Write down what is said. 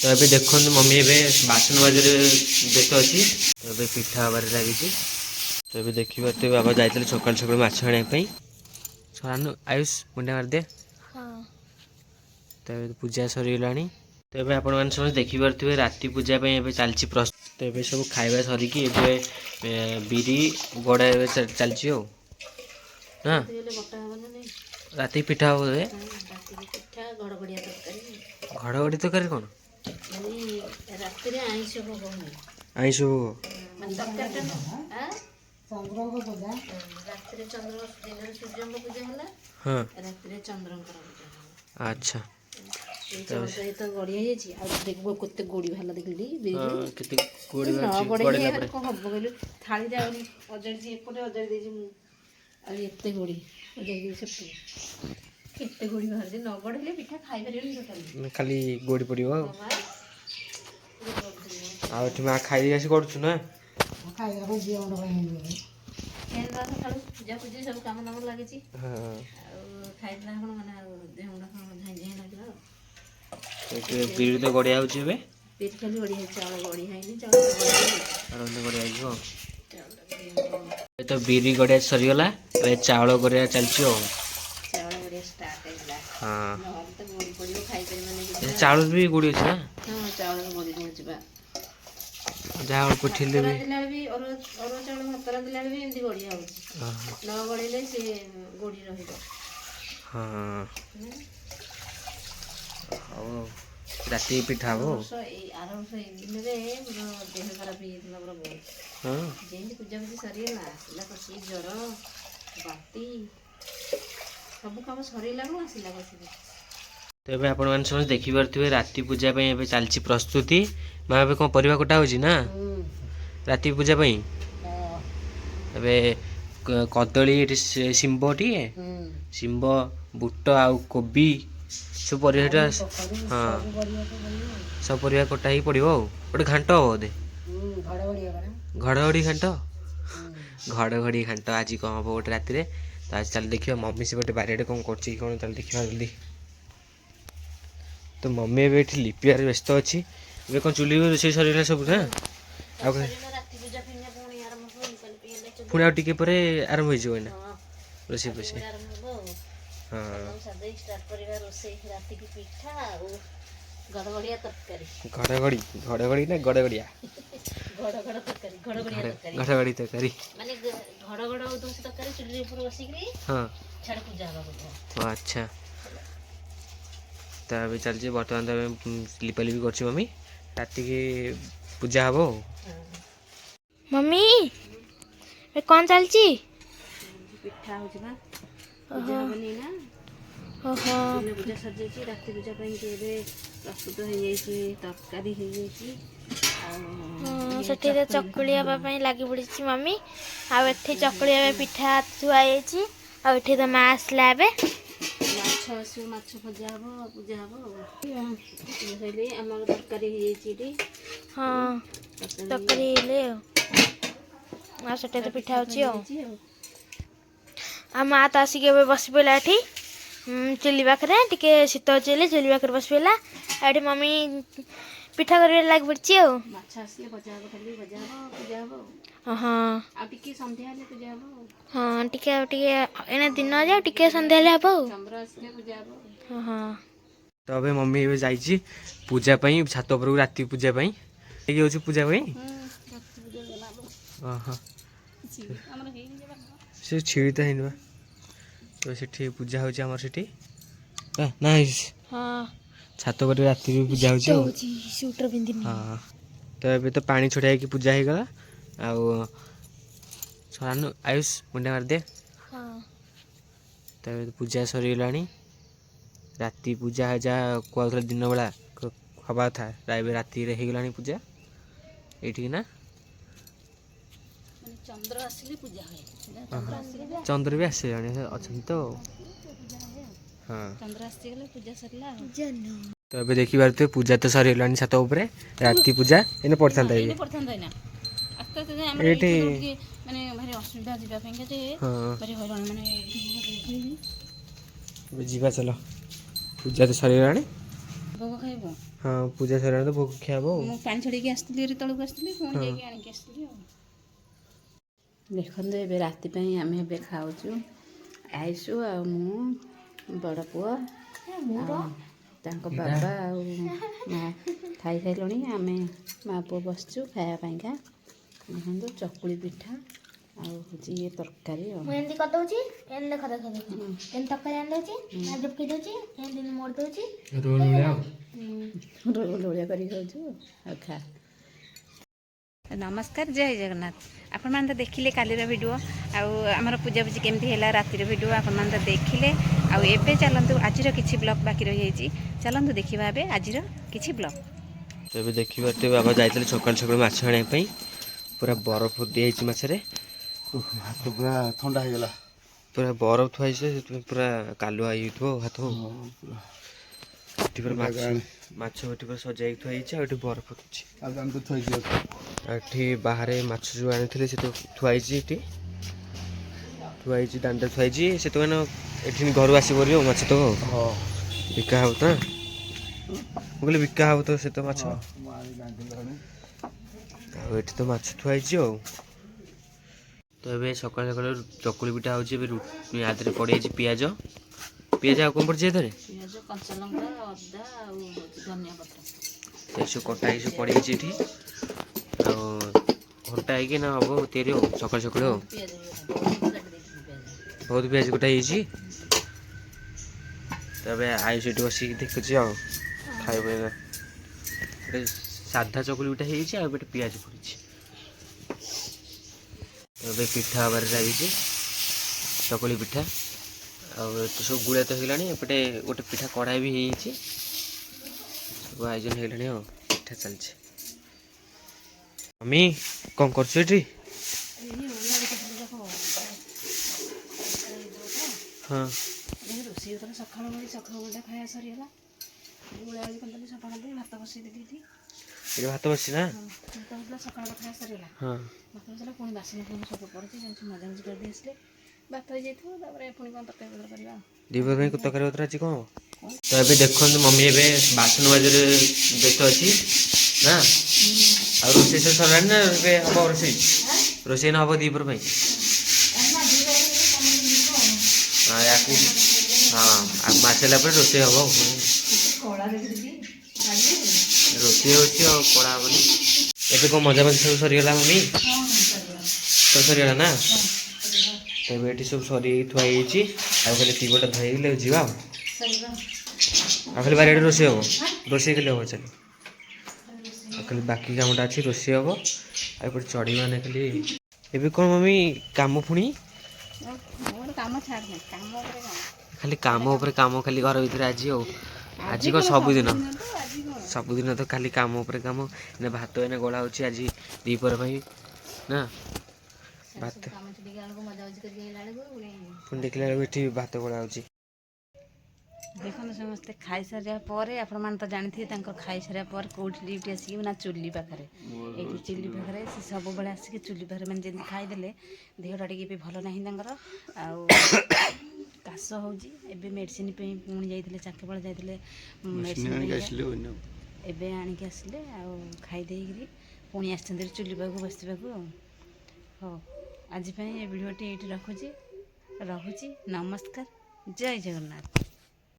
तो अभी देखो मम्मी एवं बासन बाजार व्यस्त अच्छी तो अभी पिठा हबार लगी। तो अभी देखिए तो बाबा जाते सकाल सकाल माछ आने सरानु आयुष मुंडा मारदे। तो पूजा सरीगला। तो ये आपण मैंने समझ देखिपे राति पूजा चलती प्रस्तुत। तो ये सब खाଇବା सरिकी बिरी गड़ा चलती हो ना राति पिठा हो घड़गड़ी तक कौन आईस भोग हाँ अच्छा तो गड़िया देखो कते गोड़ी भाला देखली केते गोड़ी गड़ेला पर को हब कहलु थाली जावनी अजर जी एपटे अजर देजी मु आ एते गोड़ी अजर जी सेपटे केते गोड़ी बाहर दे न गड़ले पिठा खाइ परियो टोटली खाली गोड़ी पड़ियो आ तुम खाई आसी करछु ना खाइ को जे ओन भाई केन रात खालु पूजा पूजा सब काम नाम लागे छी हां खाइला कोन माने देहुडा झाई झाई लागला बिरी तो गड़िया हो पेट खाली गड़िया चावल गड़िया है चावल गड़िया तो बिरी गड़िया सरीगला चावल गड़िया चलती हो चावल गड़िया स्टार्ट है हां तो गोड़ी पड़ियो खाइ पर माने चावल भी गोड़ी अछि ना हां चावल गोड़ी होछि बा जहाँ अल्प ठिले भी और चावल भात रांधिला भी एमती गड़िया होछि न गड़िले से गोड़ी रहिबो हां हां राति पिठा हो आराम से दिन रे देह खराब ही दिला बरा बहुत हां जेंति पूजा पूजा सरीला ला कसी जर बाती सब काम सरीला को आसीला बसी। तो ये आपण मैंने समझ देखिपे राति पूजा चलती प्रस्तुति माँ ए कौन परिवा कटा हो ना राति पूजा कदली शिंब टी शिंब बुट आउ कोबी सब परिवा हाँ सब परिवा कटा ही पड़ो गोटे घाट हम बोधे घड़घड़ी घाट घड़घड़ी घाट आज कौन हम गोटे राति तो आज चल देखिए मम्मी से गोटे बारे कौन कर चल देखा जल्दी। तो मम्मी ए लिपार व्यस्त अच्छी ए कौन चुली रोषे सर सब ना पुणी आगे पर आरंभ हो रोषे पोषे हाँ घड़घड़ी घड़घड़ी ना गड़गड़िया घड़गड़ी तरकारी हाँ अच्छा तो अभी चलती बर्तमान तो लिपालिपि कर मम्मी राति की पूजा हम मम्मी कौन चलची पिठा हो पूजा बनी ना दिन पूजा सर जाइए राति पूजा प्रस्तुत हो तरकारी से चकुलिया लगी पड़ी मम्मी आउ चकुलिया पिठा थुआई आउ तो माँ आसला माछ भजा हम पूजा हम आम तरकारी हाँ तरकारी तो पिठा हो माँ तो आसिक बस पड़ा ये चुली पाखे टे शीत चुली चुली पाखे बस पड़ा ये मम्मी पिठा कर लग पड़ी हाँ हाँ टे दिन जाए टे सन्ध्या हम हाँ। तो अबे मम्मी ए जाइए पूजा छात उपर राति पूजा पूजा से छिड़ी तो है तो से पूजा होमर से ना छात पर राति भी पूजा हो हाँ। तो ये तो पानी छड़ाई पूजा हो गला आनु आयुष मुंडा मारदे। तो पूजा सरीगला राति पूजा जहाँ कहते दिन बेला हवा था राति हो गला पूजा ये ना चंद्र भी आस अच्छा तो हाँ तो अभी देखी पारे पूजा तो सरीगला छात उपर राति पूजा इन पड़ता जी चलो पूजा तो सरीगला ହଁ ପୂଜା ସରିଲା ତ ଭୋଗ ଖିଆ ହବ ଆଉ। ମୁଁ ପାଣି ଛଡ଼େଇକି ଆସିଥିଲି ଏଠି ତଳକୁ ଆସିଥିଲି ପୁଣି ଯାଇକି ଆଣିକି ଆସିଥିଲି ଆଉ। ଦେଖନ୍ତୁ ଏବେ ରାତି ପାଇଁ ଆମେ ଏବେ ଖାଉଛୁ ଆଇସୁ ଆଉ ମୁଁ ବଡ଼ ପୁଅ ଆଉ ତାଙ୍କ ବାବା ଆଉ ମା ଖାଇସାରିଲୁଣି। ଆମେ ମା ପୁଅ ବସିଛୁ ଖାଇବା ପାଇଁକା। ଦେଖନ୍ତୁ ଚକୁଳି ପିଠା ଆଉ ହେଉଛି ଇଏ ତରକାରୀ ଆଉ। ମୁଁ ଏମିତି କରିଦେଉଛି ଏମିତି ଦେଖ ଦେଖ ଦେଖ ଏମିତି ତରକାରୀ ଆଣିଦେଉଛି ଭାଜି ପକେଇ ଦେଉଛି ଏମିତି ମୋଡ଼ି ଦେଉଛି ରୋଲ ଭଳିଆ ଆଉ। ରୋଲ ଭଳିଆ କରିକି ଖାଉଛୁ ଆଉ ଖା। ନମସ୍କାର, ଜୟ ଜଗନ୍ନାଥ। ଆପଣମାନେ ତ ଦେଖିଲେ କାଲିର ଭିଡ଼ିଓ ଆଉ ଆମର ପୂଜାପୂଜି କେମିତି ହେଲା ରାତିର ଭିଡ଼ିଓ ଆପଣମାନେ ତ ଦେଖିଲେ। ଆଉ ଏବେ ଚାଲନ୍ତୁ ଆଜିର କିଛି ବ୍ଲଗ୍ ବାକି ରହିଯାଇଛି, ଚାଲନ୍ତୁ ଦେଖିବା ଏବେ ଆଜିର କିଛି ବ୍ଲଗ୍। ତ ଏବେ ଦେଖିପାରୁଥିବେ ବାବା ଯାଇଥିଲେ ସକାଳୁ ସକାଳୁ ମାଛ ଆଣିବା ପାଇଁ। ପୁରା ବରଫ ଦିଆହେଇଛି ମାଛରେ, ହାତ ପୁରା ଥଣ୍ଡା ହେଇଗଲା। ପୁରା ବରଫ ଥୁଆ ହେଇଛି ସେଥିପାଇଁ ପୁରା କାଲୁଆ ହେଇଯାଇଥିବ ହାତ। ଏଠି ପୁରା ମାଛ ଏଠି ପୁରା ସଜା ହେଇକି ଥୁଆ ହେଇଛି ଆଉ ଏଠି ବରଫ ଅଛି। ଆଉ ଏଠି ବାହାରେ ମାଛ ଯେଉଁ ଆଣିଥିଲେ ସେ ତ ଥୁଆ ହେଇଛି ଏଠି ଥୁଆ ହେଇଛି ଦାଣ୍ଡରେ ଥୁଆ ହେଇଛି। ସେଥିପାଇଁ ଏଠି ଘରୁ ଆସିବ ଆଉ ମାଛ ତକ ବିକା ହବ ତ। ମୁଁ କହିଲି ବିକା ହବ ତ ସେ ତ ମାଛ। ଆଉ ଏଠି ତ ମାଛ ଥୁଆ ହେଇଛି ଆଉ। ତ ଏବେ ସକାଳୁ ସକାଳୁ ଚକୁଳି ପିଠା ହେଉଛି। ଏବେ ଆ ଦେହରେ ପଡ଼ିଯାଇଛି ପିଆଜ ଆଉ କ'ଣ ପଡ଼ିଛି ଏଥିରେ? ପିଆଜ, କଞ୍ଚା ଲଙ୍କା, ଅଦା ଆଉ ଧନିଆ ପତ୍ର ଏସବୁ କଟା ହେଇକି ସବୁ ପଡ଼ିଯାଇଛି ଏଠି। ଆଉ ଘଣ୍ଟା ହେଇକି ନା ହେବ ତିଆରି ଆଉ ସକାଳୁ ସକାଳୁ ଆଉ। ପିଆଜ କାଟି ଦେଇଥିଲି ପିଆଜ। ବହୁତ ପିଆଜ କଟା ହେଇଯାଇଛି। ତେବେ ଆୟୁଷ ଏଠି ବସିକି ଦେଖୁଛି ଆଉ ଖାଇବା ପାଇଁ। ଗୋଟେ ସାଧା ଚକୁଳି ପିଠା ହେଇଯାଇଛି ଆଉ ଗୋଟେ ପିଆଜ ପଡ଼ିଛି। ଏବେ ପିଠା ହେବାରେ ଲାଗିଛି ଚକୁଳି ପିଠା। ଆଉ ଏଠି ସବୁ ଗୁଳା ତ ହେଇଗଲାଣି। ଏପଟେ ଗୋଟେ ପିଠା କଢ଼ାଇ ବି ହେଇଯାଇଛି। ସବୁ ଆୟୋଜନ ହେଇଗଲାଣି ଆଉ ପିଠା ଚାଲିଛି। ମମି କ'ଣ କରୁଛୁ ଏଠି? ହଁ ରୋଷେଇ କଲେ ସକାଳୁ ବେଳଟା ଖାଇବା ସରିଗଲା। ଗୁଳାଗୁଳି କରିଦେଲି ସଫା କରିଦେଲି ଭାତ ବସେଇ ଦେଲି ଏଠି। ଏଠି ଭାତ ବସିଛି ନା? ଭାତ ବସିଲା ସକାଳ ଖାଇବା ସରିଗଲା। ହଁ ଭାତ ବସିଲା ପୁଣି ବାସନ ସବୁ ପଡ଼ିଛି ଯାଉଛି ମଜାମଜି କରିଦେଇ ଆସିଲେ ଭାତ ହେଇଯାଇଥିବ। ତାପରେ ପୁଣି କ'ଣ ତରକାରୀ ପତ୍ର କରିବା ଆଉ। ଦ୍ୱିପହର ପାଇଁ ତରକାରୀ ପତ୍ର ଆଜି କ'ଣ ହବ? ତ ଏବେ ଦେଖନ୍ତୁ ମମି ଏବେ ବାସନ ମାଜିରେ ବ୍ୟସ୍ତ ଅଛି ନା। ଆଉ ରୋଷେଇ ସରିଲାଣି ନା ଏବେ ହବ ରୋଷେଇ? ରୋଷେଇ ନ ହବ ଦ୍ୱିପହର ପାଇଁ? ୟାକୁ ହଁ ମାସ ହେଲା ପରେ ରୋଷେଇ ହବ। ରୋଷେଇ ହେଉଛି ଆଉ କଡ଼ା ହବନି। ଏବେ କ'ଣ ମଜାମଜି ସବୁ ସରିଗଲା ମମି? ସବୁ ସରିଗଲା ନା? ତେବେ ଏଠି ସବୁ ସରିକି ଥୁଆ ହେଇଯାଇଛି। ଆଉ ଖାଲି ଟିବଟା ଧୋଇଲେ ଯିବା ଆଉ। ଖାଲି ବାରିଆଡ଼େ ରୋଷେଇ ହବ। ରୋଷେଇ ଖାଲି ହବ ଚାଲ। ଆଉ ଖାଲି ବାକି କାମଟା ଅଛି ରୋଷେଇ ହବ। ଆଉ ଏପଟେ ଚଢ଼ିବାନେ ଖାଲି। ଏବେ କ'ଣ ମମି କାମ ପୁଣି? ମୋର କାମ ଛାଡ଼ୁନି, କାମ ଉପରେ କାମ। ଖାଲି କାମ ଉପରେ କାମ ଖାଲି ଘର ଭିତରେ ଆଜି ଆଉ। ଆଜି କ'ଣ ସବୁଦିନ ତ ଖାଲି କାମ ଉପରେ କାମ। ଏଇନା ଭାତ ଏଇନା ଗଳା ହେଉଛି ଆଜି ଦ୍ୱିପହର ପାଇଁ ନା। ଭାତ ପୁଣି ଦେଖିଲା ବେଳକୁ ଏଠି ଭାତ ଗଳା ହେଉଛି। ଦେଖନ୍ତୁ ସମସ୍ତେ ଖାଇସାରିବା ପରେ ଆପଣମାନେ ତ ଜାଣିଥିବେ ତାଙ୍କ ଖାଇସାରିବା ପରେ କେଉଁଠି ଡ୍ୟୁଟି ଆସିକି ନା ଚୁଲି ପାଖରେ। ଏଇଠି ଚୁଲି ପାଖରେ ସେ ସବୁବେଳେ ଆସିକି ଚୁଲି ପାଖରେ ମାନେ ଯେମିତି ଖାଇଦେଲେ ଦେହଟା ଟିକେ ବି ଭଲ ନାହିଁ ତାଙ୍କର। ଆଉ କାଶ ହେଉଛି। ଏବେ ମେଡ଼ିସିନ ପାଇଁ ପୁଣି ଯାଇଥିଲେ ଚାକେବଳ ଯାଇଥିଲେ ମେଡ଼ିସିନ ପାଇଁ। ଏବେ ଆଣିକି ଆସିଲେ ଆଉ ଖାଇ ଦେଇକିରି ପୁଣି ଆସିଛନ୍ତି ଚୁଲି ପାଖକୁ ବସିବାକୁ ଆଉ। ହଉ ଆଜି ପାଇଁ ଏ ଭିଡ଼ିଓଟି ଏଇଠି ରଖୁଛି। ନମସ୍କାର, ଜୟ ଜଗନ୍ନାଥ।